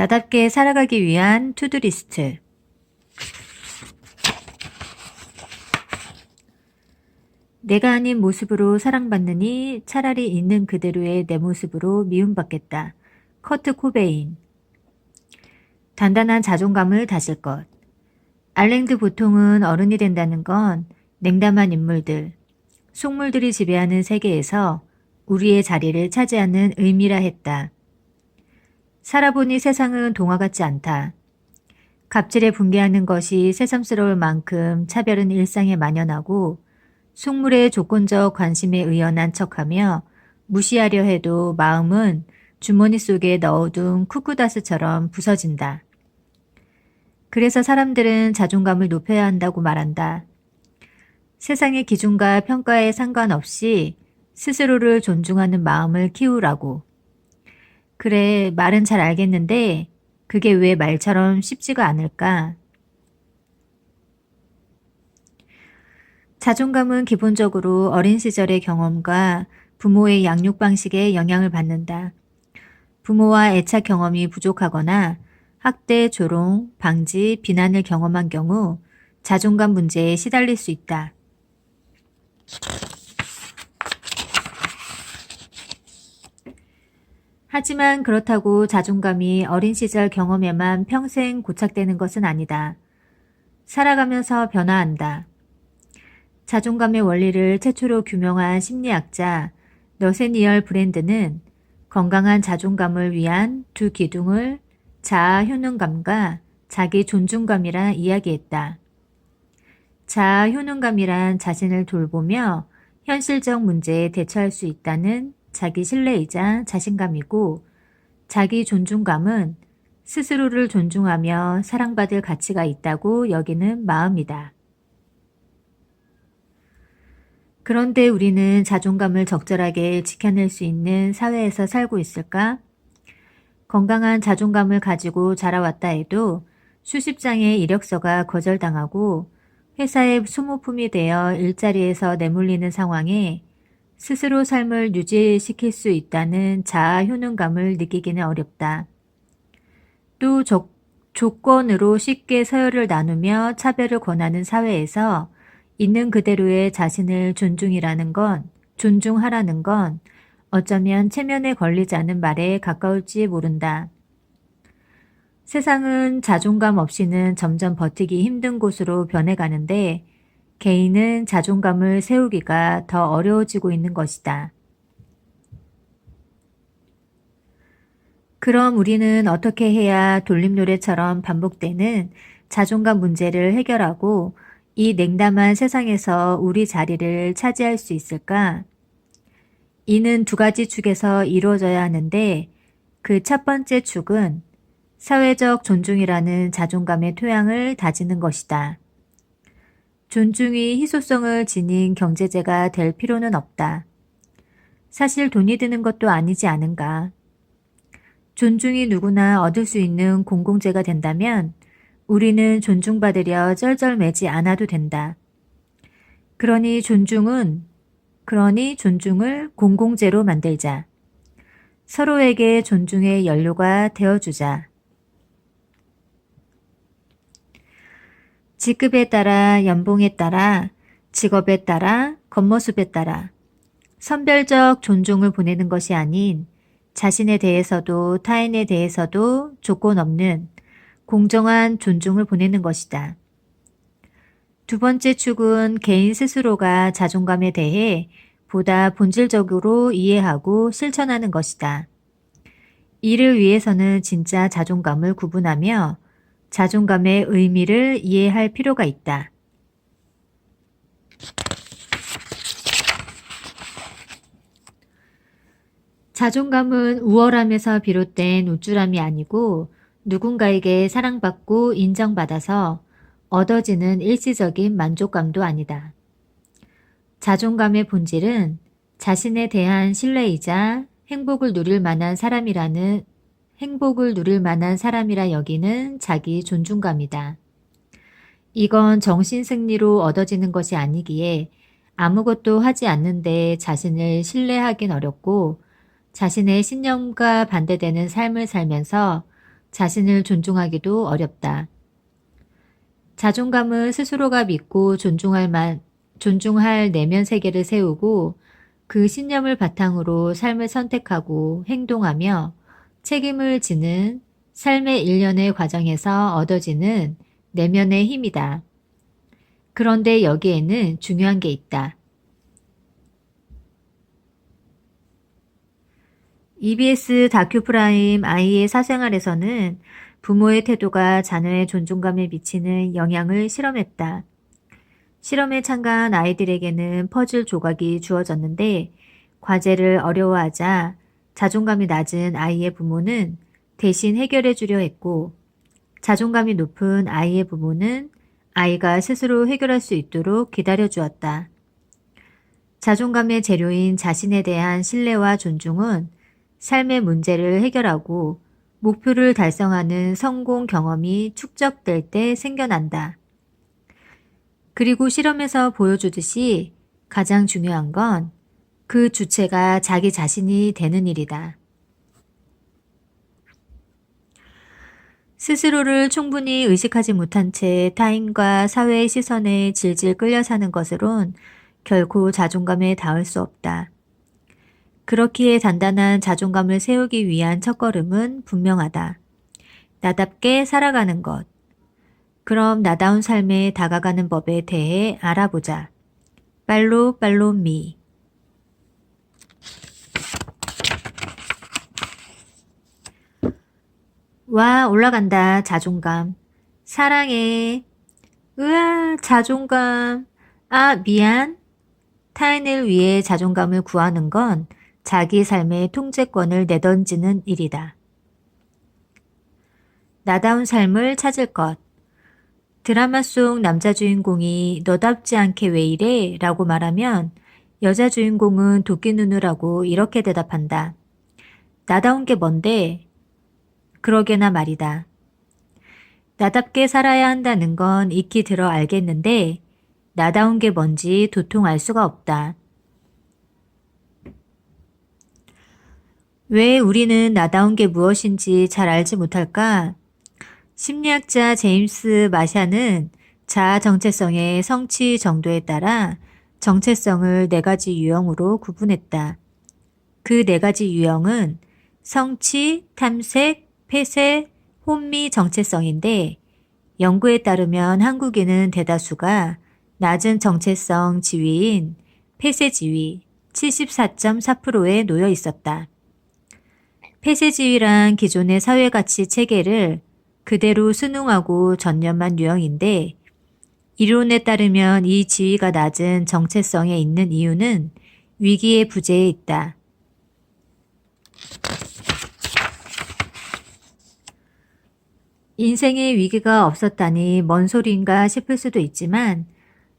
나답게 살아가기 위한 투두리스트. 내가 아닌 모습으로 사랑받느니 차라리 있는 그대로의 내 모습으로 미움받겠다. 커트 코베인. 단단한 자존감을 다질 것. 알랭드 보통은 어른이 된다는 건 냉담한 인물들, 속물들이 지배하는 세계에서 우리의 자리를 차지하는 의미라 했다. 살아보니 세상은 동화 같지 않다. 갑질에 붕괴하는 것이 새삼스러울 만큼 차별은 일상에 만연하고 속물의 조건적 관심에 의연한 척하며 무시하려 해도 마음은 주머니 속에 넣어둔 쿠쿠다스처럼 부서진다. 그래서 사람들은 자존감을 높여야 한다고 말한다. 세상의 기준과 평가에 상관없이 스스로를 존중하는 마음을 키우라고. 그래, 말은 잘 알겠는데 그게 왜 말처럼 쉽지가 않을까? 자존감은 기본적으로 어린 시절의 경험과 부모의 양육 방식에 영향을 받는다. 부모와 애착 경험이 부족하거나 학대, 조롱, 방지, 비난을 경험한 경우 자존감 문제에 시달릴 수 있다. 하지만 그렇다고 자존감이 어린 시절 경험에만 평생 고착되는 것은 아니다. 살아가면서 변화한다. 자존감의 원리를 최초로 규명한 심리학자 너세니얼 브랜드는 건강한 자존감을 위한 두 기둥을 자아 효능감과 자기 존중감이라 이야기했다. 자아 효능감이란 자신을 돌보며 현실적 문제에 대처할 수 있다는 자기 신뢰이자 자신감이고, 자기 존중감은 스스로를 존중하며 사랑받을 가치가 있다고 여기는 마음이다. 그런데 우리는 자존감을 적절하게 지켜낼 수 있는 사회에서 살고 있을까? 건강한 자존감을 가지고 자라왔다 해도 수십 장의 이력서가 거절당하고 회사의 소모품이 되어 일자리에서 내몰리는 상황에 스스로 삶을 유지시킬 수 있다는 자아 효능감을 느끼기는 어렵다. 또 조건으로 쉽게 서열을 나누며 차별을 권하는 사회에서 있는 그대로의 자신을 존중하라는 건 어쩌면 체면에 걸리지 않은 말에 가까울지 모른다. 세상은 자존감 없이는 점점 버티기 힘든 곳으로 변해가는데 개인은 자존감을 세우기가 더 어려워지고 있는 것이다. 그럼 우리는 어떻게 해야 돌림노래처럼 반복되는 자존감 문제를 해결하고 이 냉담한 세상에서 우리 자리를 차지할 수 있을까? 이는 두 가지 축에서 이루어져야 하는데 그 첫 번째 축은 사회적 존중이라는 자존감의 토양을 다지는 것이다. 존중이 희소성을 지닌 경제제가 될 필요는 없다. 사실 돈이 드는 것도 아니지 않은가. 존중이 누구나 얻을 수 있는 공공재가 된다면 우리는 존중받으려 쩔쩔매지 않아도 된다. 그러니 존중을 공공재로 만들자. 서로에게 존중의 연료가 되어주자. 직급에 따라, 연봉에 따라, 직업에 따라, 겉모습에 따라 선별적 존중을 보내는 것이 아닌 자신에 대해서도 타인에 대해서도 조건 없는 공정한 존중을 보내는 것이다. 두 번째 축은 개인 스스로가 자존감에 대해 보다 본질적으로 이해하고 실천하는 것이다. 이를 위해서는 진짜 자존감을 구분하며 자존감의 의미를 이해할 필요가 있다. 자존감은 우월함에서 비롯된 우쭐함이 아니고 누군가에게 사랑받고 인정받아서 얻어지는 일시적인 만족감도 아니다. 자존감의 본질은 자신에 대한 신뢰이자 행복을 누릴 만한 사람이라 여기는 자기 존중감이다. 이건 정신승리로 얻어지는 것이 아니기에 아무것도 하지 않는데 자신을 신뢰하긴 어렵고 자신의 신념과 반대되는 삶을 살면서 자신을 존중하기도 어렵다. 자존감은 스스로가 믿고 존중할 내면 세계를 세우고 그 신념을 바탕으로 삶을 선택하고 행동하며 책임을 지는 삶의 일련의 과정에서 얻어지는 내면의 힘이다. 그런데 여기에는 중요한 게 있다. EBS 다큐프라임 아이의 사생활에서는 부모의 태도가 자녀의 존중감에 미치는 영향을 실험했다. 실험에 참가한 아이들에게는 퍼즐 조각이 주어졌는데 과제를 어려워하자 자존감이 낮은 아이의 부모는 대신 해결해 주려 했고 자존감이 높은 아이의 부모는 아이가 스스로 해결할 수 있도록 기다려 주었다. 자존감의 재료인 자신에 대한 신뢰와 존중은 삶의 문제를 해결하고 목표를 달성하는 성공 경험이 축적될 때 생겨난다. 그리고 실험에서 보여주듯이 가장 중요한 건 그 주체가 자기 자신이 되는 일이다. 스스로를 충분히 의식하지 못한 채 타인과 사회의 시선에 질질 끌려 사는 것으론 결코 자존감에 닿을 수 없다. 그렇기에 단단한 자존감을 세우기 위한 첫걸음은 분명하다. 나답게 살아가는 것. 그럼 나다운 삶에 다가가는 법에 대해 알아보자. 팔로우 미. 와, 올라간다. 자존감. 사랑해. 으아, 자존감. 아, 미안. 타인을 위해 자존감을 구하는 건 자기 삶의 통제권을 내던지는 일이다. 나다운 삶을 찾을 것. 드라마 속 남자 주인공이 너답지 않게 왜 이래? 라고 말하면 여자 주인공은 도끼 눈을 하고 이렇게 대답한다. 나다운 게 뭔데? 그러게나 말이다. 나답게 살아야 한다는 건 익히 들어 알겠는데 나다운 게 뭔지 도통 알 수가 없다. 왜 우리는 나다운 게 무엇인지 잘 알지 못할까? 심리학자 제임스 마샤는 자아 정체성의 성취 정도에 따라 정체성을 4가지 유형으로 구분했다. 그 4가지 유형은 성취, 탐색, 폐쇄, 혼미 정체성인데 연구에 따르면 한국인은 대다수가 낮은 정체성 지위인 폐쇄 지위 74.4%에 놓여 있었다. 폐쇄 지위란 기존의 사회가치 체계를 그대로 순응하고 전념한 유형인데 이론에 따르면 이 지위가 낮은 정체성에 있는 이유는 위기의 부재에 있다. 인생에 위기가 없었다니 뭔 소리인가 싶을 수도 있지만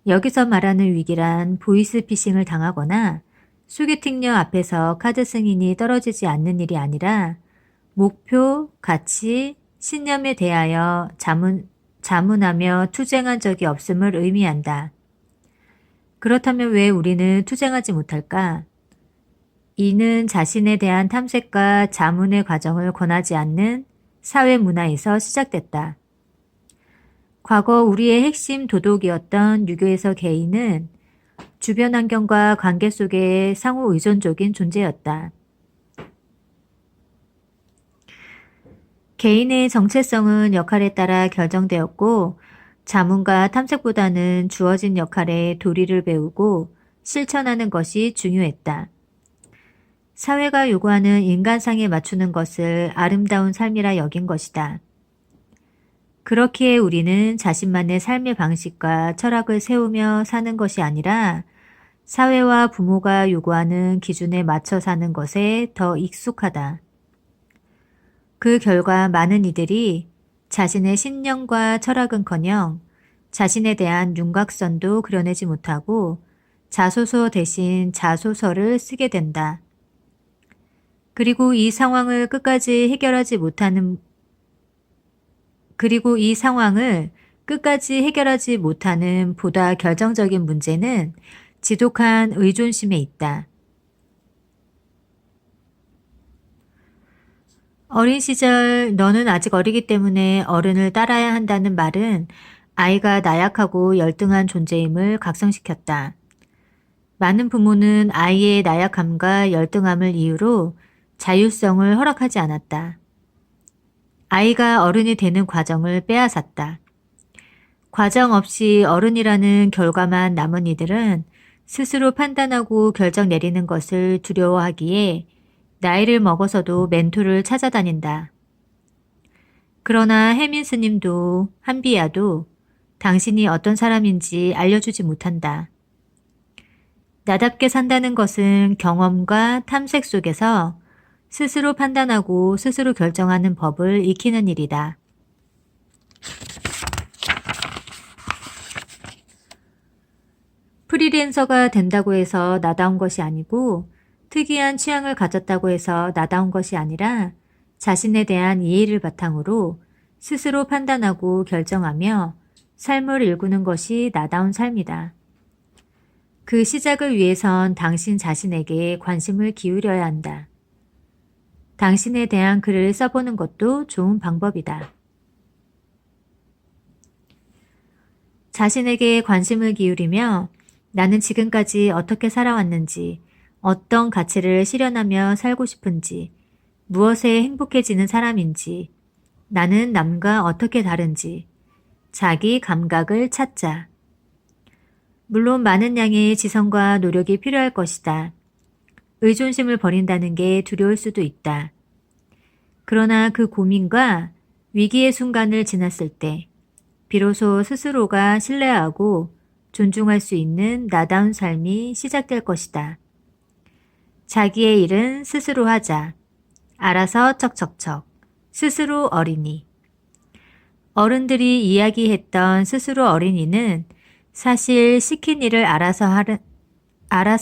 여기서 말하는 위기란 보이스피싱을 당하거나 소개팅녀 앞에서 카드 승인이 떨어지지 않는 일이 아니라 목표, 가치, 신념에 대하여 자문하며 투쟁한 적이 없음을 의미한다. 그렇다면 왜 우리는 투쟁하지 못할까? 이는 자신에 대한 탐색과 자문의 과정을 권하지 않는 사회 문화에서 시작됐다. 과거 우리의 핵심 도덕이었던 유교에서 개인은 주변 환경과 관계 속에 상호 의존적인 존재였다. 개인의 정체성은 역할에 따라 결정되었고 자문과 탐색보다는 주어진 역할에 도리를 배우고 실천하는 것이 중요했다. 사회가 요구하는 인간상에 맞추는 것을 아름다운 삶이라 여긴 것이다. 그렇기에 우리는 자신만의 삶의 방식과 철학을 세우며 사는 것이 아니라 사회와 부모가 요구하는 기준에 맞춰 사는 것에 더 익숙하다. 그 결과 많은 이들이 자신의 신념과 철학은커녕 자신에 대한 윤곽선도 그려내지 못하고 자소서 대신 자소서를 쓰게 된다. 그리고 이 상황을 끝까지 해결하지 못하는 보다 결정적인 문제는 지독한 의존심에 있다. 어린 시절 너는 아직 어리기 때문에 어른을 따라야 한다는 말은 아이가 나약하고 열등한 존재임을 각성시켰다. 많은 부모는 아이의 나약함과 열등함을 이유로 자율성을 허락하지 않았다. 아이가 어른이 되는 과정을 빼앗았다. 과정 없이 어른이라는 결과만 남은 이들은 스스로 판단하고 결정 내리는 것을 두려워하기에 나이를 먹어서도 멘토를 찾아다닌다. 그러나 혜민 스님도 한비야도 당신이 어떤 사람인지 알려주지 못한다. 나답게 산다는 것은 경험과 탐색 속에서 스스로 판단하고 스스로 결정하는 법을 익히는 일이다. 프리랜서가 된다고 해서 나다운 것이 아니고 특이한 취향을 가졌다고 해서 나다운 것이 아니라 자신에 대한 이해를 바탕으로 스스로 판단하고 결정하며 삶을 일구는 것이 나다운 삶이다. 그 시작을 위해선 당신 자신에게 관심을 기울여야 한다. 당신에 대한 글을 써보는 것도 좋은 방법이다. 자신에게 관심을 기울이며 나는 지금까지 어떻게 살아왔는지, 어떤 가치를 실현하며 살고 싶은지, 무엇에 행복해지는 사람인지, 나는 남과 어떻게 다른지, 자기 감각을 찾자. 물론 많은 양의 지성과 노력이 필요할 것이다. 의존심을 버린다는 게 두려울 수도 있다. 그러나 그 고민과 위기의 순간을 지났을 때 비로소 스스로가 신뢰하고 존중할 수 있는 나다운 삶이 시작될 것이다. 자기의 일은 스스로 하자. 알아서 척척척. 스스로 어린이. 어른들이 이야기했던 스스로 어린이는 사실 시킨 일을 알아서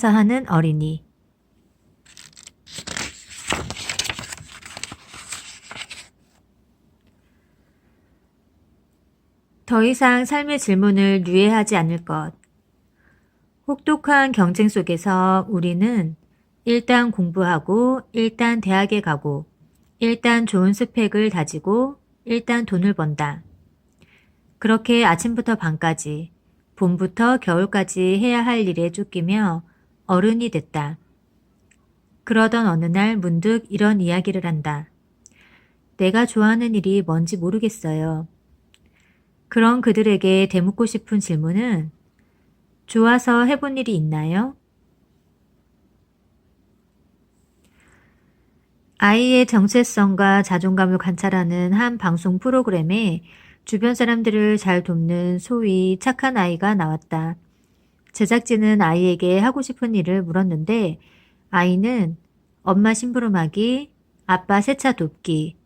하는 어린이. 더 이상 삶의 질문을 유예하지 않을 것. 혹독한 경쟁 속에서 우리는 일단 공부하고, 일단 대학에 가고, 일단 좋은 스펙을 다지고, 일단 돈을 번다. 그렇게 아침부터 밤까지, 봄부터 겨울까지 해야 할 일에 쫓기며 어른이 됐다. 그러던 어느 날 문득 이런 이야기를 한다. 내가 좋아하는 일이 뭔지 모르겠어요. 그런 그들에게 되묻고 싶은 질문은 좋아서 해본 일이 있나요? 아이의 정체성과 자존감을 관찰하는 한 방송 프로그램에 주변 사람들을 잘 돕는 소위 착한 아이가 나왔다. 제작진은 아이에게 하고 싶은 일을 물었는데 아이는 엄마 심부름하기, 아빠 세차 돕기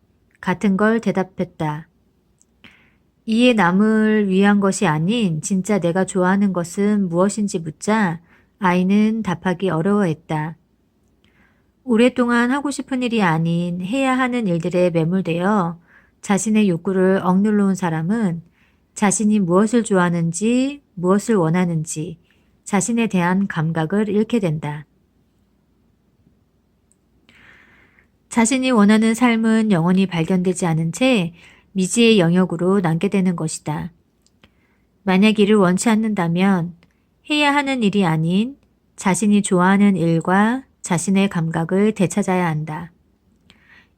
같은 걸 대답했다. 이에 남을 위한 것이 아닌 진짜 내가 좋아하는 것은 무엇인지 묻자 아이는 답하기 어려워했다. 오랫동안 하고 싶은 일이 아닌 해야 하는 일들에 매몰되어 자신의 욕구를 억눌러 온 사람은 자신이 무엇을 좋아하는지, 무엇을 원하는지, 자신에 대한 감각을 잃게 된다. 자신이 원하는 삶은 영원히 발견되지 않은 채 미지의 영역으로 남게 되는 것이다. 만약 이를 원치 않는다면 해야 하는 일이 아닌 자신이 좋아하는 일과 자신의 감각을 되찾아야 한다.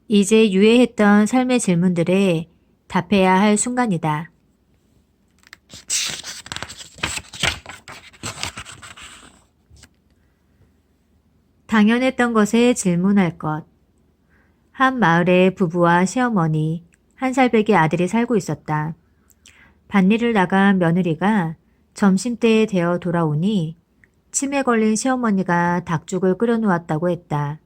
이제 유해했던 삶의 질문들에 답해야 할 순간이다. 당연했던 것에 질문할 것. 한 마을에 부부와 시어머니, 1살배기 아들이 살고 있었다. 밭일을 나간 며느리가 점심때에 되어 돌아오니 치매 걸린 시어머니가 닭죽을 끓여놓았다고 했다.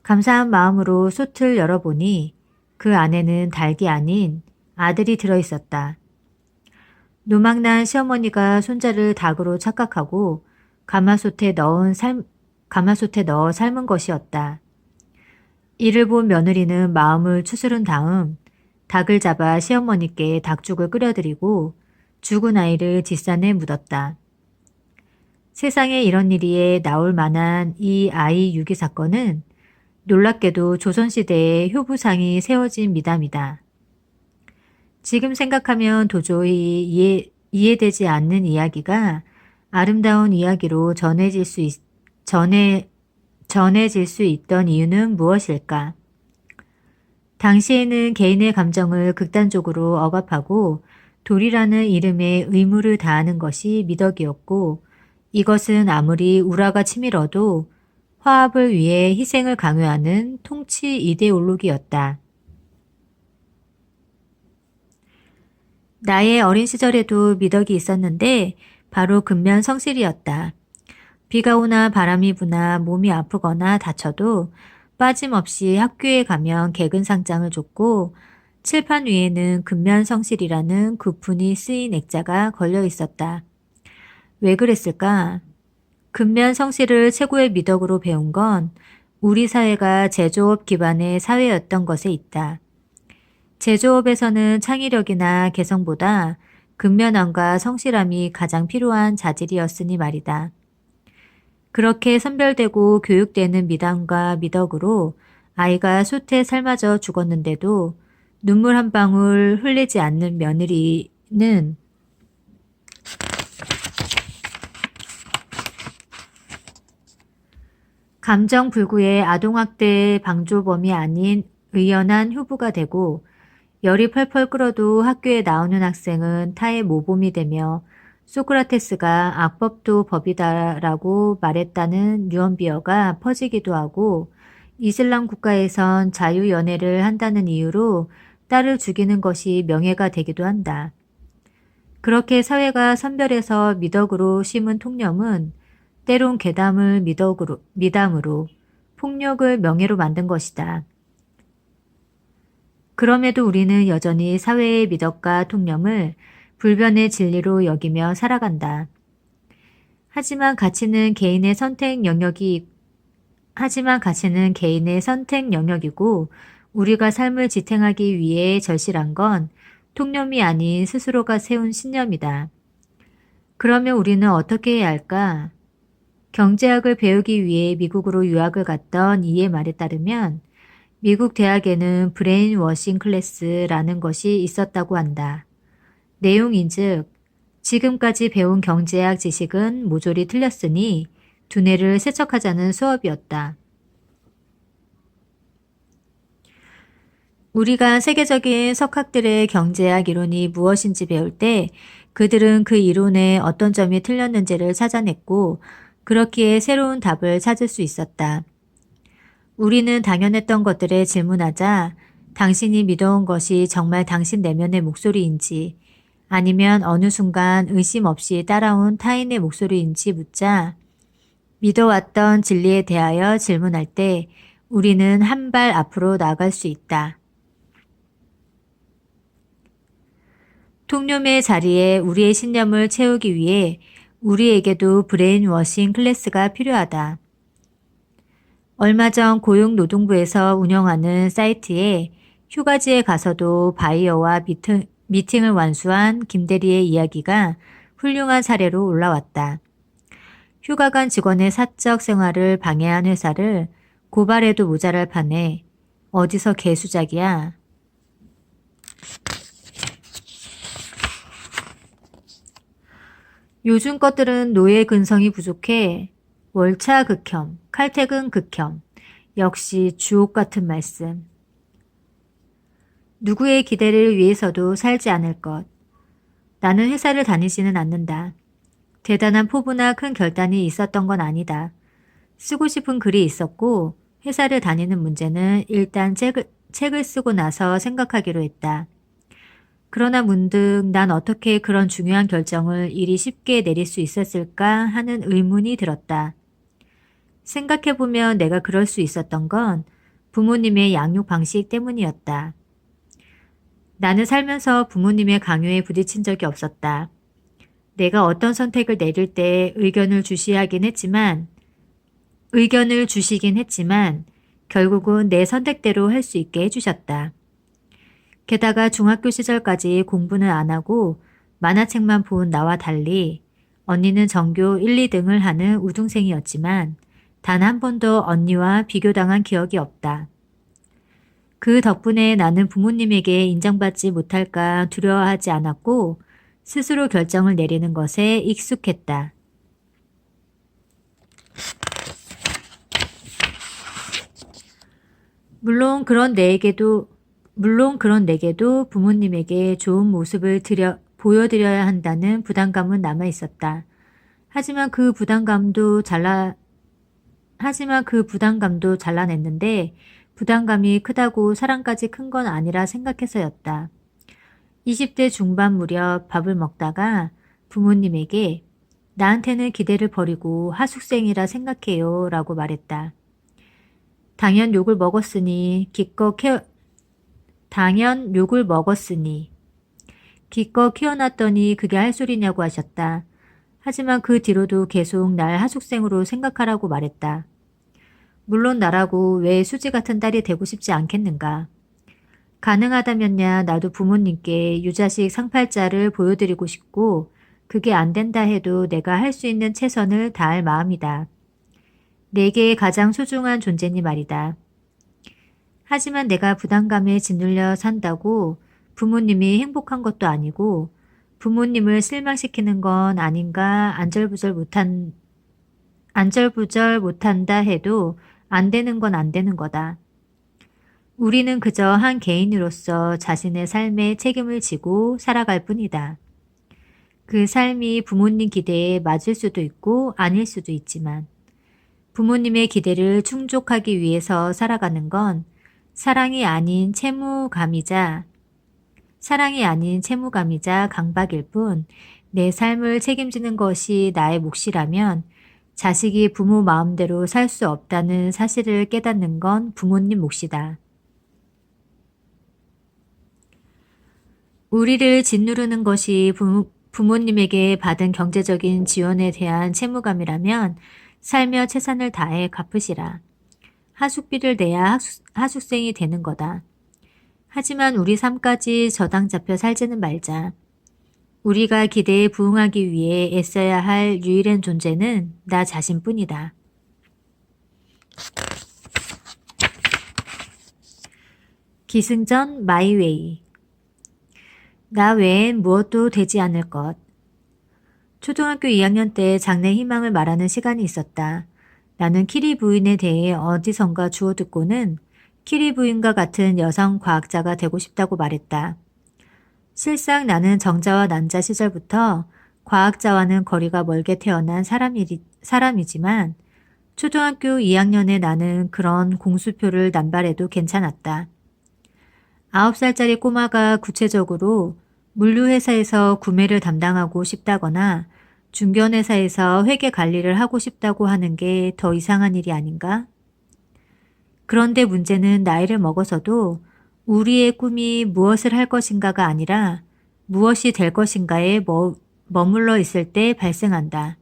감사한 마음으로 솥을 열어보니 그 안에는 닭이 아닌 아들이 들어있었다. 노망난 시어머니가 손자를 닭으로 착각하고 가마솥에 넣어 삶은 것이었다. 이를 본 며느리는 마음을 추스른 다음 닭을 잡아 시어머니께 닭죽을 끓여드리고 죽은 아이를 뒷산에 묻었다. 세상에 이런 일이 나올 만한 이 아이 유기 사건은 놀랍게도 조선시대에 효부상이 세워진 미담이다. 지금 생각하면 도저히 이해되지 않는 이야기가 아름다운 이야기로 전해질 수 있던 이유는 무엇일까? 당시에는 개인의 감정을 극단적으로 억압하고 도리라는 이름에 의무를 다하는 것이 미덕이었고, 이것은 아무리 우라가 치밀어도 화합을 위해 희생을 강요하는 통치 이데올로기였다. 나의 어린 시절에도 미덕이 있었는데 바로 근면성실이었다. 비가 오나 바람이 부나 몸이 아프거나 다쳐도 빠짐없이 학교에 가면 개근상장을 줬고, 칠판 위에는 근면성실이라는 구푼이 쓰인 액자가 걸려 있었다. 왜 그랬을까? 근면성실을 최고의 미덕으로 배운 건 우리 사회가 제조업 기반의 사회였던 것에 있다. 제조업에서는 창의력이나 개성보다 근면함과 성실함이 가장 필요한 자질이었으니 말이다. 그렇게 선별되고 교육되는 미담과 미덕으로 아이가 숯에 삶아져 죽었는데도 눈물 한 방울 흘리지 않는 며느리는 감정 불구의 아동학대의 방조범이 아닌 의연한 효부가 되고, 열이 펄펄 끓어도 학교에 나오는 학생은 타의 모범이 되며 소크라테스가 악법도 법이다라고 말했다는 유언비어가 퍼지기도 하고, 이슬람 국가에선 자유연애를 한다는 이유로 딸을 죽이는 것이 명예가 되기도 한다. 그렇게 사회가 선별해서 미덕으로 심은 통념은 때론 괴담을 미담으로, 폭력을 명예로 만든 것이다. 그럼에도 우리는 여전히 사회의 미덕과 통념을 불변의 진리로 여기며 살아간다. 하지만 가치는 개인의 선택 영역이고, 우리가 삶을 지탱하기 위해 절실한 건 통념이 아닌 스스로가 세운 신념이다. 그러면 우리는 어떻게 해야 할까? 경제학을 배우기 위해 미국으로 유학을 갔던 이의 말에 따르면 미국 대학에는 브레인 워싱 클래스라는 것이 있었다고 한다. 내용인즉 지금까지 배운 경제학 지식은 모조리 틀렸으니 두뇌를 세척하자는 수업이었다. 우리가 세계적인 석학들의 경제학 이론이 무엇인지 배울 때 그들은 그 이론의 어떤 점이 틀렸는지를 찾아냈고, 그렇기에 새로운 답을 찾을 수 있었다. 우리는 당연했던 것들에 질문하자 당신이 믿어온 것이 정말 당신 내면의 목소리인지, 아니면 어느 순간 의심 없이 따라온 타인의 목소리인지 묻자, 믿어왔던 진리에 대하여 질문할 때 우리는 한 발 앞으로 나아갈 수 있다. 통념의 자리에 우리의 신념을 채우기 위해 우리에게도 브레인워싱 클래스가 필요하다. 얼마 전 고용노동부에서 운영하는 사이트에 휴가지에 가서도 바이어와 미팅을 완수한 김대리의 이야기가 훌륭한 사례로 올라왔다. 휴가 간 직원의 사적 생활을 방해한 회사를 고발해도 모자랄 판에 어디서 개수작이야. 요즘 것들은 노예 근성이 부족해. 월차 극혐, 칼퇴근 극혐. 역시 주옥 같은 말씀. 누구의 기대를 위해서도 살지 않을 것. 나는 회사를 다니지는 않는다. 대단한 포부나 큰 결단이 있었던 건 아니다. 쓰고 싶은 글이 있었고 회사를 다니는 문제는 일단 책을 쓰고 나서 생각하기로 했다. 그러나 문득 난 어떻게 그런 중요한 결정을 이리 쉽게 내릴 수 있었을까 하는 의문이 들었다. 생각해보면 내가 그럴 수 있었던 건 부모님의 양육 방식 때문이었다. 나는 살면서 부모님의 강요에 부딪힌 적이 없었다. 내가 어떤 선택을 내릴 때 의견을 주시긴 했지만 결국은 내 선택대로 할 수 있게 해주셨다. 게다가 중학교 시절까지 공부는 안 하고 만화책만 본 나와 달리 언니는 전교 1, 2등을 하는 우등생이었지만 단 한 번도 언니와 비교당한 기억이 없다. 그 덕분에 나는 부모님에게 인정받지 못할까 두려워하지 않았고 스스로 결정을 내리는 것에 익숙했다. 물론 그런 내게도 부모님에게 좋은 모습을 보여드려야 한다는 부담감은 남아 있었다. 하지만 그 부담감도 잘라냈는데 부담감이 크다고 사랑까지 큰 건 아니라 생각해서였다. 20대 중반 무렵 밥을 먹다가 부모님에게 나한테는 기대를 버리고 하숙생이라 생각해요 라고 말했다. 당연 욕을 먹었으니 기껏 키워놨더니 그게 할 소리냐고 하셨다. 하지만 그 뒤로도 계속 날 하숙생으로 생각하라고 말했다. 물론 나라고 왜 수지 같은 딸이 되고 싶지 않겠는가. 가능하다면야 나도 부모님께 유자식 상팔자를 보여드리고 싶고 그게 안 된다 해도 내가 할 수 있는 최선을 다할 마음이다. 내게 가장 소중한 존재니 말이다. 하지만 내가 부담감에 짓눌려 산다고 부모님이 행복한 것도 아니고 부모님을 실망시키는 건 아닌가 안절부절 못한다 해도 안 되는 건 안 되는 거다. 우리는 그저 한 개인으로서 자신의 삶에 책임을 지고 살아갈 뿐이다. 그 삶이 부모님 기대에 맞을 수도 있고 아닐 수도 있지만 부모님의 기대를 충족하기 위해서 살아가는 건 사랑이 아닌 채무감이자 강박일 뿐 내 삶을 책임지는 것이 나의 몫이라면 자식이 부모 마음대로 살 수 없다는 사실을 깨닫는 건 부모님 몫이다. 우리를 짓누르는 것이 부모님에게 받은 경제적인 지원에 대한 채무감이라면 살며 최선을 다해 갚으시라. 하숙비를 내야 하숙생이 되는 거다. 하지만 우리 삶까지 저당 잡혀 살지는 말자. 우리가 기대에 부응하기 위해 애써야 할 유일한 존재는 나 자신뿐이다. 기승전 마이웨이. 나 외엔 무엇도 되지 않을 것. 초등학교 2학년 때 장래 희망을 말하는 시간이 있었다. 나는 키리 부인에 대해 어디선가 주워 듣고는 키리 부인과 같은 여성 과학자가 되고 싶다고 말했다. 실상 나는 정자와 난자 시절부터 과학자와는 거리가 멀게 태어난 사람이지만 초등학교 2학년에 나는 그런 공수표를 남발해도 괜찮았다. 9살짜리 꼬마가 구체적으로 물류회사에서 구매를 담당하고 싶다거나 중견회사에서 회계 관리를 하고 싶다고 하는 게 더 이상한 일이 아닌가? 그런데 문제는 나이를 먹어서도 우리의 꿈이 무엇을 할 것인가가 아니라 무엇이 될 것인가에 머물러 있을 때 발생한다.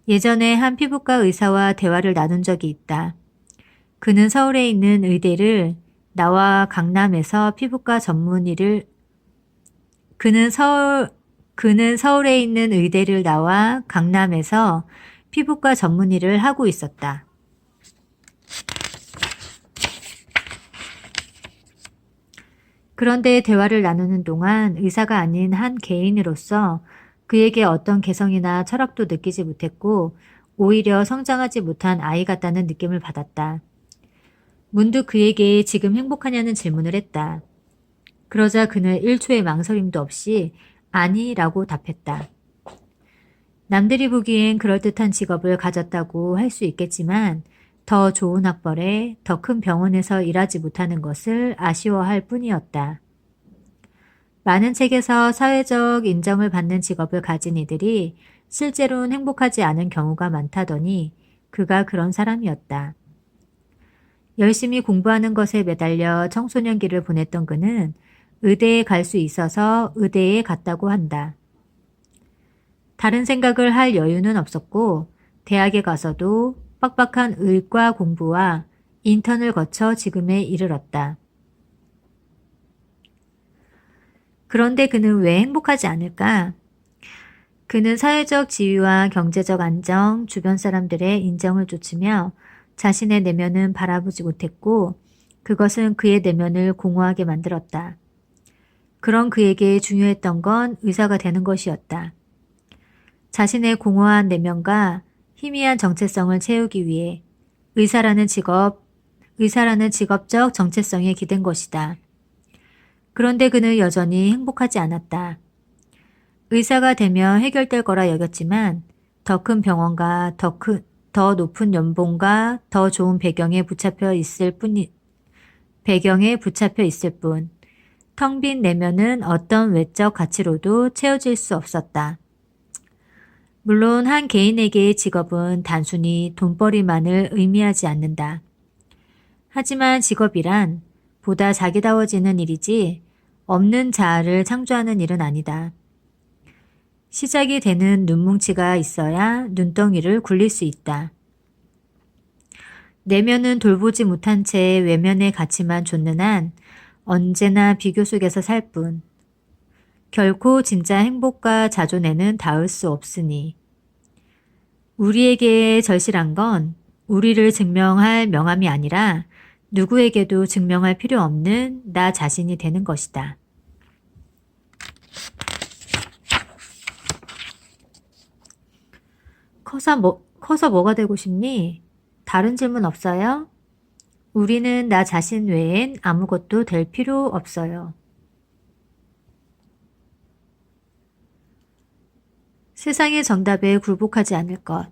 예전에 한 피부과 의사와 대화를 나눈 적이 있다. 그는 서울에 있는 의대를 나와 강남에서 피부과 전문의를 그는 서울에 있는 의대를 나와 강남에서 피부과 전문의를 하고 있었다. 그런데 대화를 나누는 동안 의사가 아닌 한 개인으로서 그에게 어떤 개성이나 철학도 느끼지 못했고 오히려 성장하지 못한 아이 같다는 느낌을 받았다. 문득 그에게 지금 행복하냐는 질문을 했다. 그러자 그는 1초의 망설임도 없이 아니라고 답했다. 남들이 보기엔 그럴듯한 직업을 가졌다고 할 수 있겠지만 더 좋은 학벌에 더 큰 병원에서 일하지 못하는 것을 아쉬워할 뿐이었다. 많은 책에서 사회적 인정을 받는 직업을 가진 이들이 실제로는 행복하지 않은 경우가 많다더니 그가 그런 사람이었다. 열심히 공부하는 것에 매달려 청소년기를 보냈던 그는 의대에 갈 수 있어서 의대에 갔다고 한다. 다른 생각을 할 여유는 없었고 대학에 가서도 빡빡한 의과 공부와 인턴을 거쳐 지금에 이르렀다. 그런데 그는 왜 행복하지 않을까? 그는 사회적 지위와 경제적 안정, 주변 사람들의 인정을 쫓으며 자신의 내면은 바라보지 못했고 그것은 그의 내면을 공허하게 만들었다. 그런 그에게 중요했던 건 의사가 되는 것이었다. 자신의 공허한 내면과 희미한 정체성을 채우기 위해 의사라는 직업적 정체성에 기댄 것이다. 그런데 그는 여전히 행복하지 않았다. 의사가 되면 해결될 거라 여겼지만 더 큰 병원과 더 높은 연봉과 더 좋은 배경에 붙잡혀 있을 뿐, 텅 빈 내면은 어떤 외적 가치로도 채워질 수 없었다. 물론 한 개인에게의 직업은 단순히 돈벌이만을 의미하지 않는다. 하지만 직업이란 보다 자기다워지는 일이지 없는 자아를 창조하는 일은 아니다. 시작이 되는 눈뭉치가 있어야 눈덩이를 굴릴 수 있다. 내면은 돌보지 못한 채 외면의 가치만 좇는 한 언제나 비교 속에서 살 뿐. 결코 진짜 행복과 자존에는 닿을 수 없으니. 우리에게 절실한 건 우리를 증명할 명함이 아니라 누구에게도 증명할 필요 없는 나 자신이 되는 것이다. 커서 뭐가 되고 싶니? 다른 질문 없어요? 우리는 나 자신 외엔 아무것도 될 필요 없어요. 세상의 정답에 굴복하지 않을 것.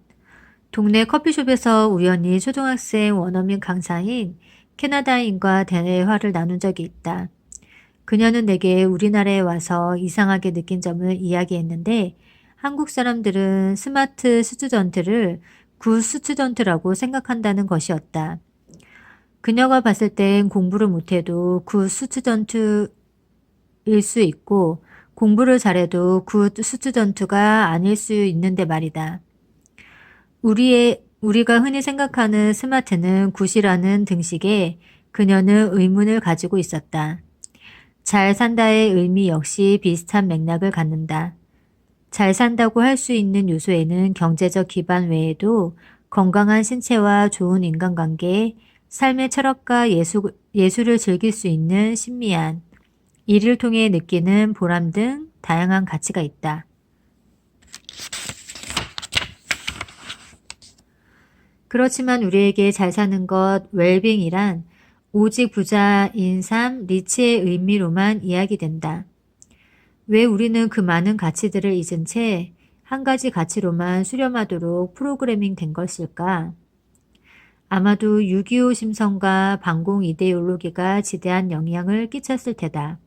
동네 커피숍에서 우연히 초등학생 원어민 강사인 캐나다인과 대화를 나눈 적이 있다. 그녀는 내게 우리나라에 와서 이상하게 느낀 점을 이야기했는데 한국 사람들은 스마트 스튜던트를 굿 스튜던트라고 생각한다는 것이었다. 그녀가 봤을 땐 공부를 못해도 굿 스튜던트일 수 있고 공부를 잘해도 굿 스튜던트가 아닐 수 있는데 말이다. 우리가 흔히 생각하는 스마트는 굿이라는 등식에 그녀는 의문을 가지고 있었다. 잘 산다의 의미 역시 비슷한 맥락을 갖는다. 잘 산다고 할 수 있는 요소에는 경제적 기반 외에도 건강한 신체와 좋은 인간관계, 삶의 철학과 예술을 즐길 수 있는 신미한, 이를 통해 느끼는 보람 등 다양한 가치가 있다. 그렇지만 우리에게 잘 사는 것, 웰빙이란 오직 부자인 삶, 리치의 의미로만 이야기된다. 왜 우리는 그 많은 가치들을 잊은 채 한 가지 가치로만 수렴하도록 프로그래밍 된 것일까? 아마도 6.25 심성과 반공 이데올로기가 지대한 영향을 끼쳤을 테다.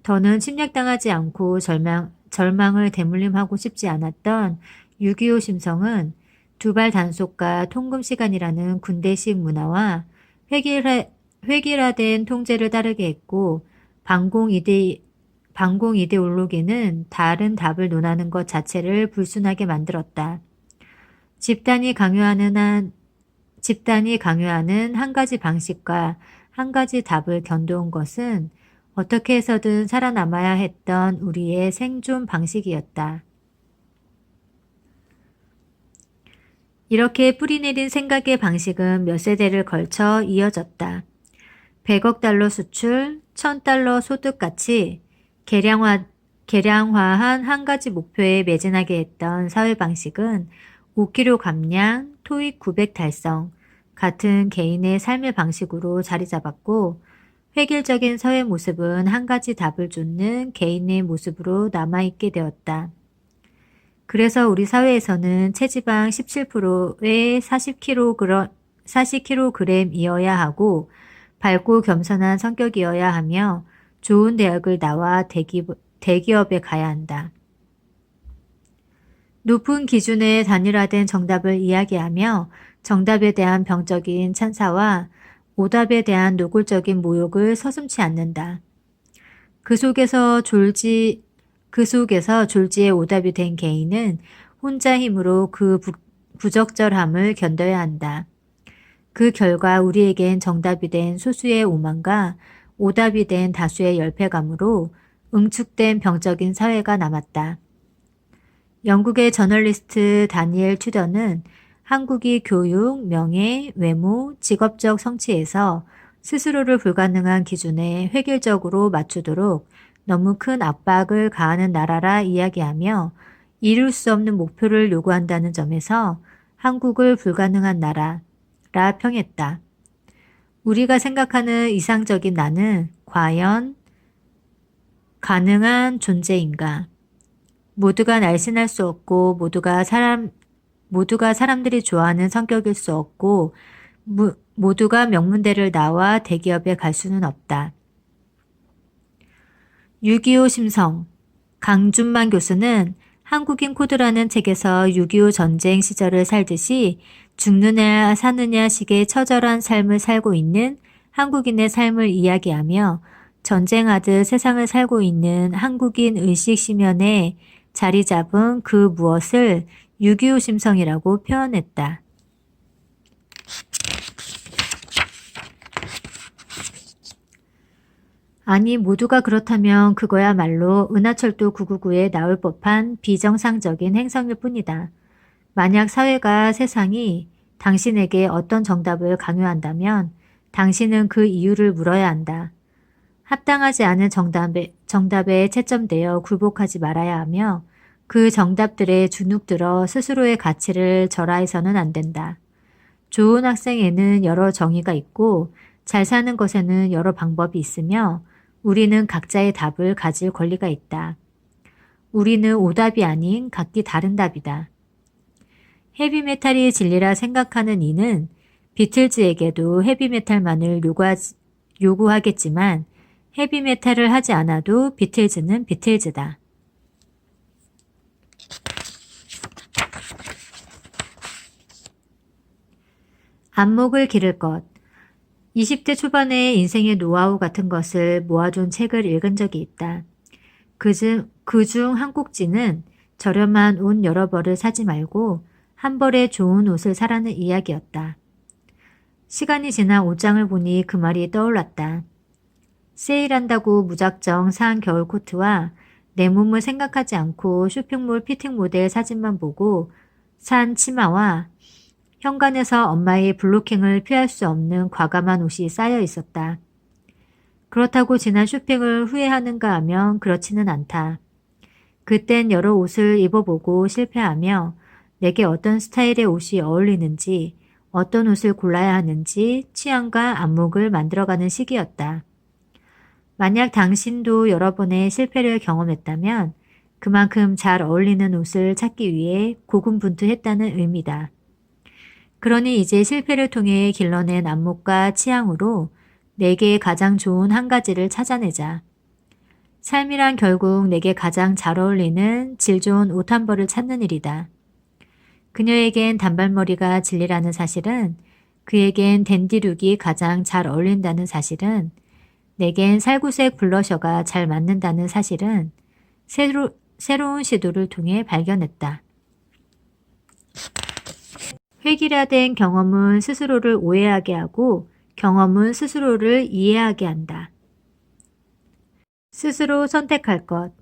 더는 침략당하지 않고 절망을 대물림하고 싶지 않았던 6.25 심성은 두발 단속과 통금 시간이라는 군대식 문화와 획일화된 통제를 따르게 했고 반공 이데올로기는 다른 답을 논하는 것 자체를 불순하게 만들었다. 집단이 강요하는 한 가지 방식과 한 가지 답을 견뎌온 것은 어떻게 해서든 살아남아야 했던 우리의 생존 방식이었다. 이렇게 뿌리내린 생각의 방식은 몇 세대를 걸쳐 이어졌다. 100억 달러 수출, 1000달러 소득같이 계량화한 한 가지 목표에 매진하게 했던 사회 방식은 5kg 감량, 토익 900 달성 같은 개인의 삶의 방식으로 자리 잡았고 획일적인 사회 모습은 한 가지 답을 쫓는 개인의 모습으로 남아있게 되었다. 그래서 우리 사회에서는 체지방 17%의 40kg이어야 하고 밝고 겸손한 성격이어야 하며 좋은 대학을 나와 대기업에 가야 한다. 높은 기준의 단일화된 정답을 이야기하며 정답에 대한 병적인 찬사와 오답에 대한 노골적인 모욕을 서슴지 않는다. 그 속에서 졸지에 오답이 된 개인은 혼자 힘으로 그 부적절함을 견뎌야 한다. 그 결과 우리에겐 정답이 된 소수의 오만과 오답이 된 다수의 열패감으로 응축된 병적인 사회가 남았다. 영국의 저널리스트 다니엘 튜더는 한국이 교육, 명예, 외모, 직업적 성취에서 스스로를 불가능한 기준에 획일적으로 맞추도록 너무 큰 압박을 가하는 나라라 이야기하며 이룰 수 없는 목표를 요구한다는 점에서 한국을 불가능한 나라라 평했다. 우리가 생각하는 이상적인 나는 과연 가능한 존재인가? 모두가 날씬할 수 없고 모두가 사람들이 좋아하는 성격일 수 없고 모두가 명문대를 나와 대기업에 갈 수는 없다. 6.25 심성 강준만 교수는 한국인 코드라는 책에서 6.25 전쟁 시절을 살듯이 죽느냐 사느냐 식의 처절한 삶을 살고 있는 한국인의 삶을 이야기하며 전쟁하듯 세상을 살고 있는 한국인 의식 심연에 자리 잡은 그 무엇을 6.25 심성이라고 표현했다. 아니 모두가 그렇다면 그거야말로 은하철도 999에 나올 법한 비정상적인 행성일 뿐이다. 만약 사회가 세상이 당신에게 어떤 정답을 강요한다면 당신은 그 이유를 물어야 한다. 합당하지 않은 정답에 채점되어 굴복하지 말아야 하며 그 정답들에 주눅들어 스스로의 가치를 절하해서는 안 된다. 좋은 학생에는 여러 정의가 있고 잘 사는 것에는 여러 방법이 있으며 우리는 각자의 답을 가질 권리가 있다. 우리는 오답이 아닌 각기 다른 답이다. 헤비메탈이 진리라 생각하는 이는 비틀즈에게도 헤비메탈만을 요구하겠지만 헤비메탈을 하지 않아도 비틀즈는 비틀즈다. 안목을 기를 것. 20대 초반의 인생의 노하우 같은 것을 모아둔 책을 읽은 적이 있다. 그중 한 꼭지는 저렴한 옷 여러 벌을 사지 말고 한 벌에 좋은 옷을 사라는 이야기였다. 시간이 지나 옷장을 보니 그 말이 떠올랐다. 세일한다고 무작정 산 겨울 코트와 내 몸을 생각하지 않고 쇼핑몰 피팅 모델 사진만 보고 산 치마와 현관에서 엄마의 블로킹을 피할 수 없는 과감한 옷이 쌓여 있었다. 그렇다고 지난 쇼핑을 후회하는가 하면 그렇지는 않다. 그땐 여러 옷을 입어보고 실패하며 내게 어떤 스타일의 옷이 어울리는지, 어떤 옷을 골라야 하는지 취향과 안목을 만들어가는 시기였다. 만약 당신도 여러 번의 실패를 경험했다면 그만큼 잘 어울리는 옷을 찾기 위해 고군분투했다는 의미다. 그러니 이제 실패를 통해 길러낸 안목과 취향으로 내게 가장 좋은 한 가지를 찾아내자. 삶이란 결국 내게 가장 잘 어울리는 질 좋은 옷 한 벌을 찾는 일이다. 그녀에겐 단발머리가 진리라는 사실은, 그에겐 댄디룩이 가장 잘 어울린다는 사실은, 내겐 살구색 블러셔가 잘 맞는다는 사실은 새로운 시도를 통해 발견했다. 획일화된 경험은 스스로를 오해하게 하고 경험은 스스로를 이해하게 한다. 스스로 선택할 것.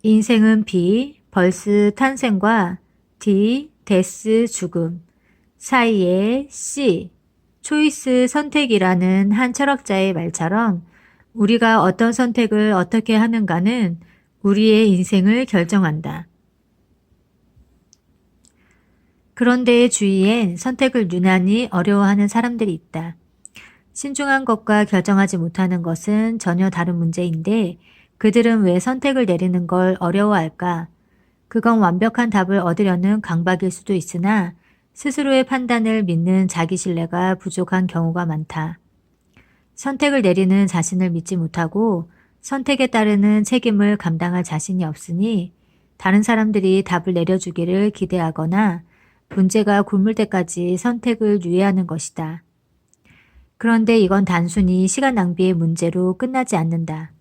인생은 B, 벌스 탄생과 D, 데스 죽음 사이에 C, 초이스 선택이라는 한 철학자의 말처럼 우리가 어떤 선택을 어떻게 하는가는 우리의 인생을 결정한다. 그런데 주위엔 선택을 유난히 어려워하는 사람들이 있다. 신중한 것과 결정하지 못하는 것은 전혀 다른 문제인데 그들은 왜 선택을 내리는 걸 어려워할까? 그건 완벽한 답을 얻으려는 강박일 수도 있으나 스스로의 판단을 믿는 자기 신뢰가 부족한 경우가 많다. 선택을 내리는 자신을 믿지 못하고 선택에 따르는 책임을 감당할 자신이 없으니 다른 사람들이 답을 내려주기를 기대하거나 문제가 굼을 때까지 선택을 유예하는 것이다. 그런데 이건 단순히 시간 낭비의 문제로 끝나지 않는다.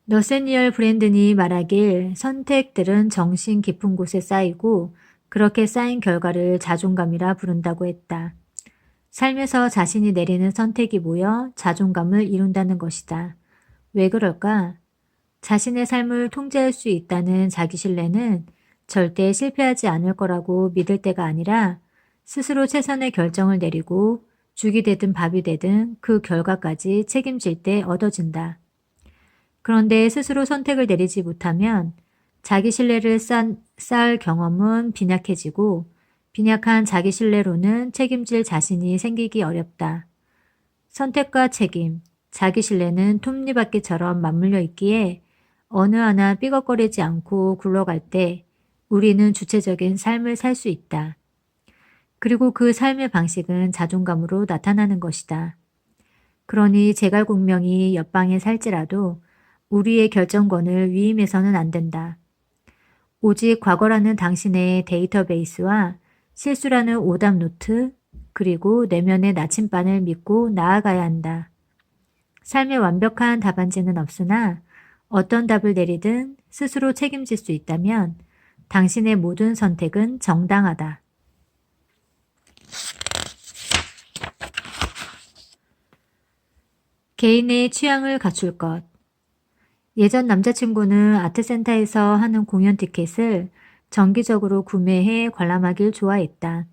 너세니얼 브랜든이 말하길 선택들은 정신 깊은 곳에 쌓이고 그렇게 쌓인 결과를 자존감이라 부른다고 했다. 삶에서 자신이 내리는 선택이 모여 자존감을 이룬다는 것이다. 왜 그럴까? 자신의 삶을 통제할 수 있다는 자기신뢰는 절대 실패하지 않을 거라고 믿을 때가 아니라 스스로 최선의 결정을 내리고 죽이 되든 밥이 되든 그 결과까지 책임질 때 얻어진다. 그런데 스스로 선택을 내리지 못하면 자기 신뢰를 쌓을 경험은 빈약해지고 빈약한 자기 신뢰로는 책임질 자신이 생기기 어렵다. 선택과 책임, 자기 신뢰는 톱니바퀴처럼 맞물려 있기에 어느 하나 삐걱거리지 않고 굴러갈 때 우리는 주체적인 삶을 살 수 있다. 그리고 그 삶의 방식은 자존감으로 나타나는 것이다. 그러니 제갈공명이 옆방에 살지라도 우리의 결정권을 위임해서는 안 된다. 오직 과거라는 당신의 데이터베이스와 실수라는 오답 노트, 그리고 내면의 나침반을 믿고 나아가야 한다. 삶의 완벽한 답안지는 없으나 어떤 답을 내리든 스스로 책임질 수 있다면 당신의 모든 선택은 정당하다. 개인의 취향을 갖출 것. 예전 남자친구는 아트센터에서 하는 공연 티켓을 정기적으로 구매해 관람하길 좋아했다.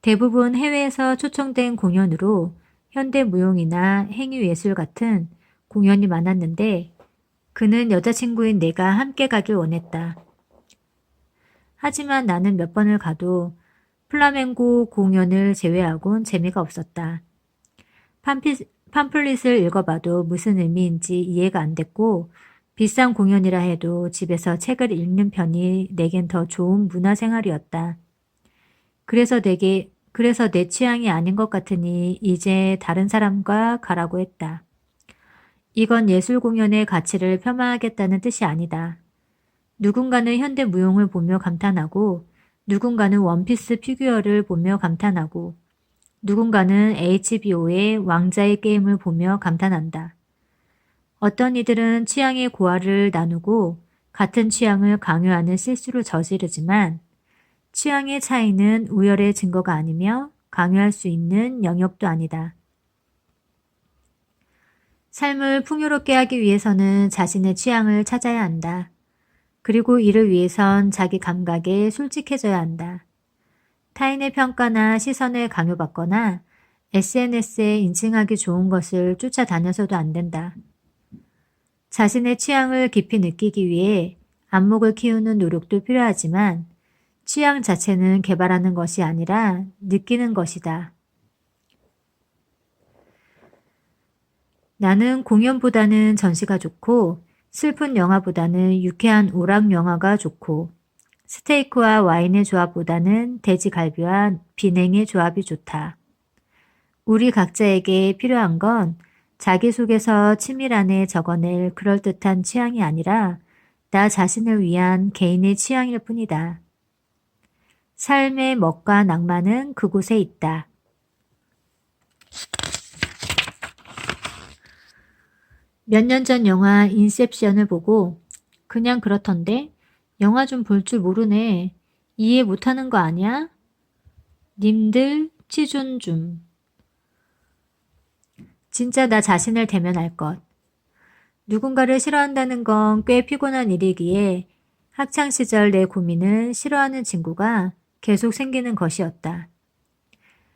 대부분 해외에서 초청된 공연으로 현대무용이나 행위예술 같은 공연이 많았는데 그는 여자친구인 내가 함께 가길 원했다. 하지만 나는 몇 번을 가도 플라멩고 공연을 제외하곤 재미가 없었다. 팜플릿을 읽어봐도 무슨 의미인지 이해가 안 됐고 비싼 공연이라 해도 집에서 책을 읽는 편이 내겐 더 좋은 문화생활이었다. 그래서 내 취향이 아닌 것 같으니 이제 다른 사람과 가라고 했다. 이건 예술 공연의 가치를 폄하하겠다는 뜻이 아니다. 누군가는 현대무용을 보며 감탄하고 누군가는 원피스 피규어를 보며 감탄하고 누군가는 HBO의 왕자의 게임을 보며 감탄한다. 어떤 이들은 취향의 고하를 나누고 같은 취향을 강요하는 실수를 저지르지만 취향의 차이는 우열의 증거가 아니며 강요할 수 있는 영역도 아니다. 삶을 풍요롭게 하기 위해서는 자신의 취향을 찾아야 한다. 그리고 이를 위해선 자기 감각에 솔직해져야 한다. 타인의 평가나 시선을 강요받거나 SNS에 인증하기 좋은 것을 쫓아다녀서도 안 된다. 자신의 취향을 깊이 느끼기 위해 안목을 키우는 노력도 필요하지만 취향 자체는 개발하는 것이 아니라 느끼는 것이다. 나는 공연보다는 전시가 좋고 슬픈 영화보다는 유쾌한 오락 영화가 좋고 스테이크와 와인의 조합보다는 돼지갈비와 비냉의 조합이 좋다. 우리 각자에게 필요한 건 자기속에서 치밀안에 적어낼 그럴듯한 취향이 아니라 나 자신을 위한 개인의 취향일 뿐이다. 삶의 멋과 낭만은 그곳에 있다. 몇 년 전 영화 인셉션을 보고 그냥 그렇던데 영화 좀 볼 줄 모르네. 이해 못하는 거 아니야? 님들 치준 좀. 진짜 나 자신을 대면할 것. 누군가를 싫어한다는 건 꽤 피곤한 일이기에 학창시절 내 고민은 싫어하는 친구가 계속 생기는 것이었다.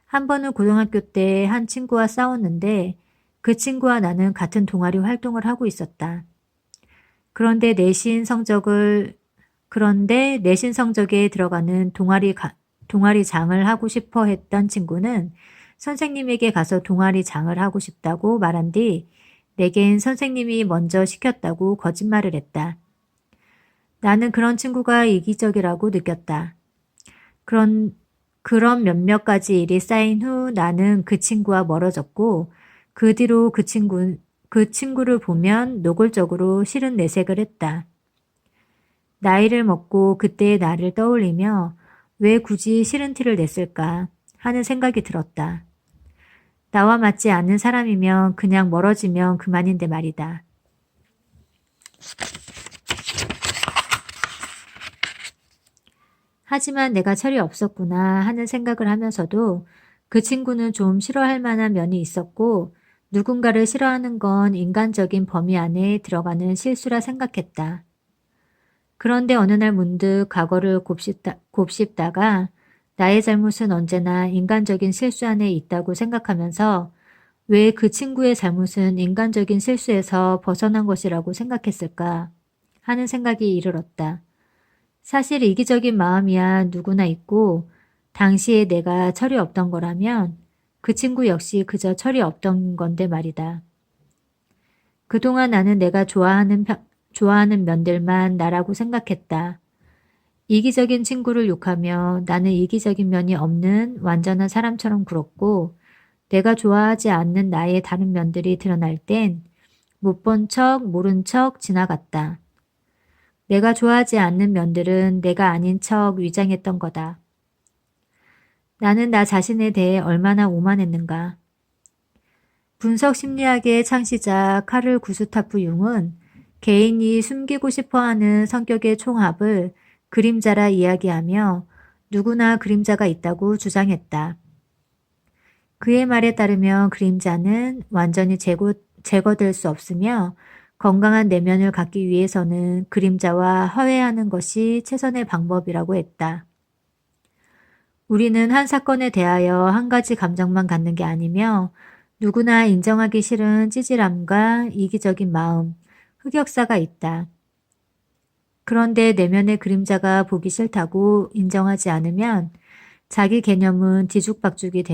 한 번은 고등학교 때 한 친구와 싸웠는데 그 친구와 나는 같은 동아리 활동을 하고 있었다. 그런데 내신 성적에 들어가는 동아리장을 하고 싶어 했던 친구는 선생님에게 가서 동아리장을 하고 싶다고 말한 뒤 내겐 선생님이 먼저 시켰다고 거짓말을 했다. 나는 그런 친구가 이기적이라고 느꼈다. 그런 몇몇 가지 일이 쌓인 후 나는 그 친구와 멀어졌고 그 뒤로 그 친구를 보면 노골적으로 싫은 내색을 했다. 나이를 먹고 그때의 나를 떠올리며 왜 굳이 싫은 티를 냈을까 하는 생각이 들었다. 나와 맞지 않는 사람이면 그냥 멀어지면 그만인데 말이다. 하지만 내가 철이 없었구나 하는 생각을 하면서도 그 친구는 좀 싫어할 만한 면이 있었고 누군가를 싫어하는 건 인간적인 범위 안에 들어가는 실수라 생각했다. 그런데 어느 날 문득 과거를 곱씹다가 나의 잘못은 언제나 인간적인 실수 안에 있다고 생각하면서 왜 그 친구의 잘못은 인간적인 실수에서 벗어난 것이라고 생각했을까 하는 생각이 이르렀다. 사실 이기적인 마음이야 누구나 있고 당시에 내가 철이 없던 거라면 그 친구 역시 그저 철이 없던 건데 말이다. 그동안 나는 내가 좋아하는 면들만 나라고 생각했다. 이기적인 친구를 욕하며 나는 이기적인 면이 없는 완전한 사람처럼 굴었고 내가 좋아하지 않는 나의 다른 면들이 드러날 땐 못 본 척, 모른 척 지나갔다. 내가 좋아하지 않는 면들은 내가 아닌 척 위장했던 거다. 나는 나 자신에 대해 얼마나 오만했는가. 분석 심리학의 창시자 카를 구스타프 융은 개인이 숨기고 싶어하는 성격의 총합을 그림자라 이야기하며 누구나 그림자가 있다고 주장했다. 그의 말에 따르면 그림자는 완전히 제거될 수 없으며 건강한 내면을 갖기 위해서는 그림자와 화해하는 것이 최선의 방법이라고 했다. 우리는 한 사건에 대하여 한 가지 감정만 갖는 게 아니며 누구나 인정하기 싫은 찌질함과 이기적인 마음, 흑역사가 있다. 그런데 내면의 그림자가 보기 싫다고 인정하지 않으면 자기 개념은 뒤죽박죽이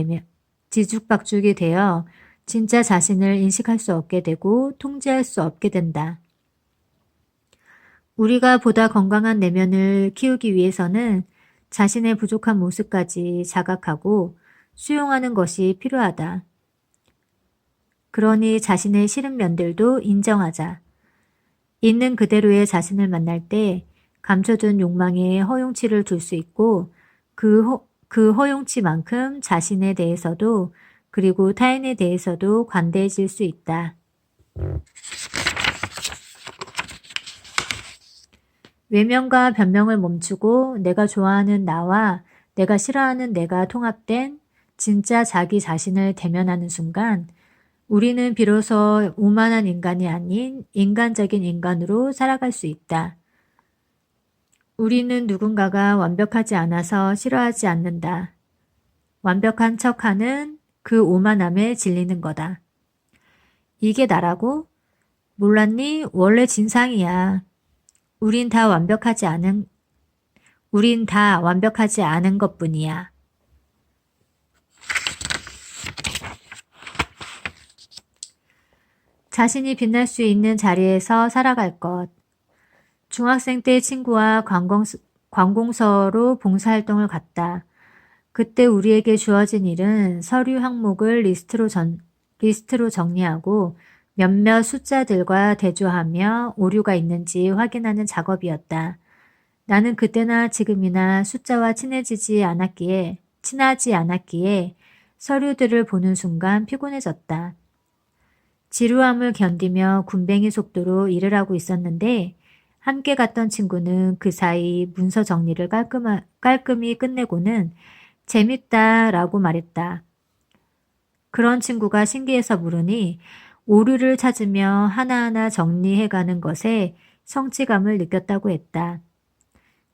되어 진짜 자신을 인식할 수 없게 되고 통제할 수 없게 된다. 우리가 보다 건강한 내면을 키우기 위해서는 자신의 부족한 모습까지 자각하고 수용하는 것이 필요하다. 그러니 자신의 싫은 면들도 인정하자. 있는 그대로의 자신을 만날 때 감춰둔 욕망에 허용치를 둘 수 있고 그 허용치만큼 자신에 대해서도 그리고 타인에 대해서도 관대해질 수 있다. 외면과 변명을 멈추고 내가 좋아하는 나와 내가 싫어하는 내가 통합된 진짜 자기 자신을 대면하는 순간 우리는 비로소 오만한 인간이 아닌 인간적인 인간으로 살아갈 수 있다. 우리는 누군가가 완벽하지 않아서 싫어하지 않는다. 완벽한 척하는 그 오만함에 질리는 거다. 이게 나라고? 몰랐니? 원래 진상이야. 우린 다 완벽하지 않은 것뿐이야. 자신이 빛날 수 있는 자리에서 살아갈 것. 중학생 때 친구와 관공서로 봉사활동을 갔다. 그때 우리에게 주어진 일은 서류 항목을 리스트로 정리하고 몇몇 숫자들과 대조하며 오류가 있는지 확인하는 작업이었다. 나는 그때나 지금이나 숫자와 친하지 않았기에 서류들을 보는 순간 피곤해졌다. 지루함을 견디며 군뱅이 속도로 일을 하고 있었는데 함께 갔던 친구는 그 사이 문서 정리를 깔끔히 끝내고는 재밌다라고 말했다. 그런 친구가 신기해서 물으니 오류를 찾으며 하나하나 정리해가는 것에 성취감을 느꼈다고 했다.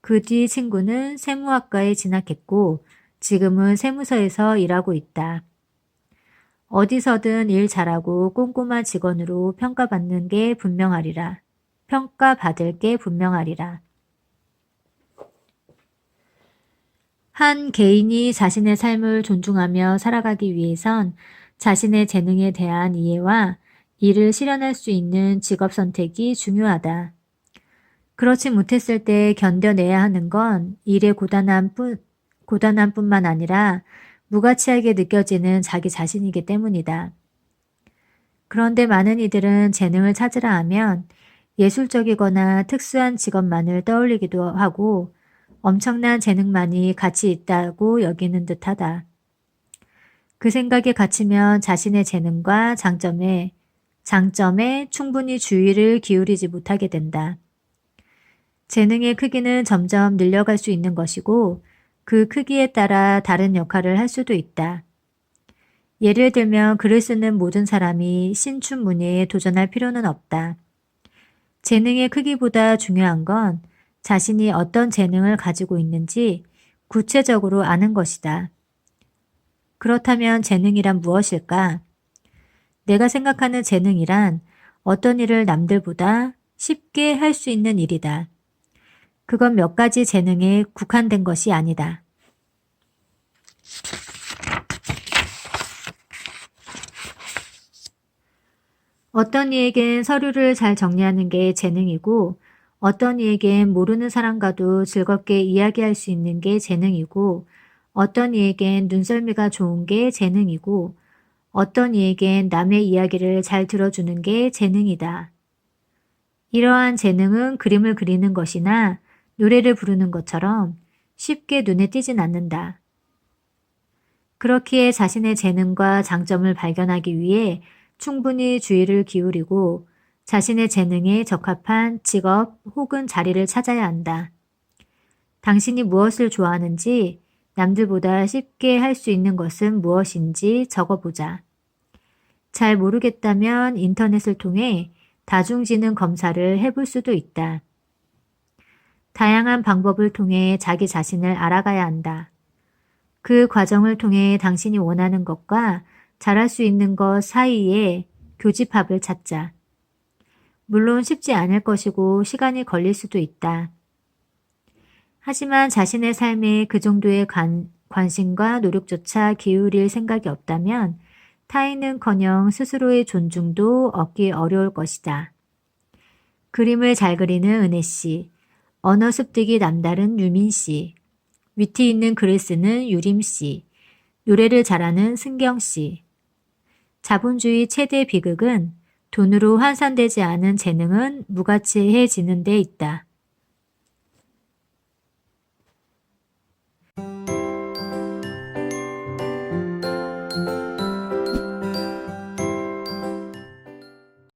그 뒤 친구는 세무학과에 진학했고 지금은 세무서에서 일하고 있다. 어디서든 일 잘하고 꼼꼼한 직원으로 평가받을 게 분명하리라. 한 개인이 자신의 삶을 존중하며 살아가기 위해선 자신의 재능에 대한 이해와 이를 실현할 수 있는 직업 선택이 중요하다. 그렇지 못했을 때 견뎌내야 하는 건 일의 고단함뿐만 아니라 무가치하게 느껴지는 자기 자신이기 때문이다. 그런데 많은 이들은 재능을 찾으라 하면 예술적이거나 특수한 직업만을 떠올리기도 하고 엄청난 재능만이 가치 있다고 여기는 듯하다. 그 생각에 갇히면 자신의 재능과 장점에 충분히 주의를 기울이지 못하게 된다. 재능의 크기는 점점 늘려갈 수 있는 것이고 그 크기에 따라 다른 역할을 할 수도 있다. 예를 들면 글을 쓰는 모든 사람이 신춘문예에 도전할 필요는 없다. 재능의 크기보다 중요한 건 자신이 어떤 재능을 가지고 있는지 구체적으로 아는 것이다. 그렇다면 재능이란 무엇일까? 내가 생각하는 재능이란 어떤 일을 남들보다 쉽게 할 수 있는 일이다. 그건 몇 가지 재능에 국한된 것이 아니다. 어떤 이에겐 서류를 잘 정리하는 게 재능이고, 어떤 이에겐 모르는 사람과도 즐겁게 이야기할 수 있는 게 재능이고, 어떤 이에겐 눈썰미가 좋은 게 재능이고, 어떤 이에겐 남의 이야기를 잘 들어주는 게 재능이다. 이러한 재능은 그림을 그리는 것이나 노래를 부르는 것처럼 쉽게 눈에 띄진 않는다. 그렇기에 자신의 재능과 장점을 발견하기 위해 충분히 주의를 기울이고 자신의 재능에 적합한 직업 혹은 자리를 찾아야 한다. 당신이 무엇을 좋아하는지, 남들보다 쉽게 할 수 있는 것은 무엇인지 적어보자. 잘 모르겠다면 인터넷을 통해 다중지능 검사를 해볼 수도 있다. 다양한 방법을 통해 자기 자신을 알아가야 한다. 그 과정을 통해 당신이 원하는 것과 잘할 수 있는 것 사이에 교집합을 찾자. 물론 쉽지 않을 것이고 시간이 걸릴 수도 있다. 하지만 자신의 삶에 그 정도의 관심과 노력조차 기울일 생각이 없다면 타인은커녕 스스로의 존중도 얻기 어려울 것이다. 그림을 잘 그리는 은혜 씨, 언어 습득이 남다른 유민 씨, 위트 있는 글을 쓰는 유림 씨, 노래를 잘하는 승경 씨. 자본주의 최대 비극은 돈으로 환산되지 않은 재능은 무가치해지는 데 있다.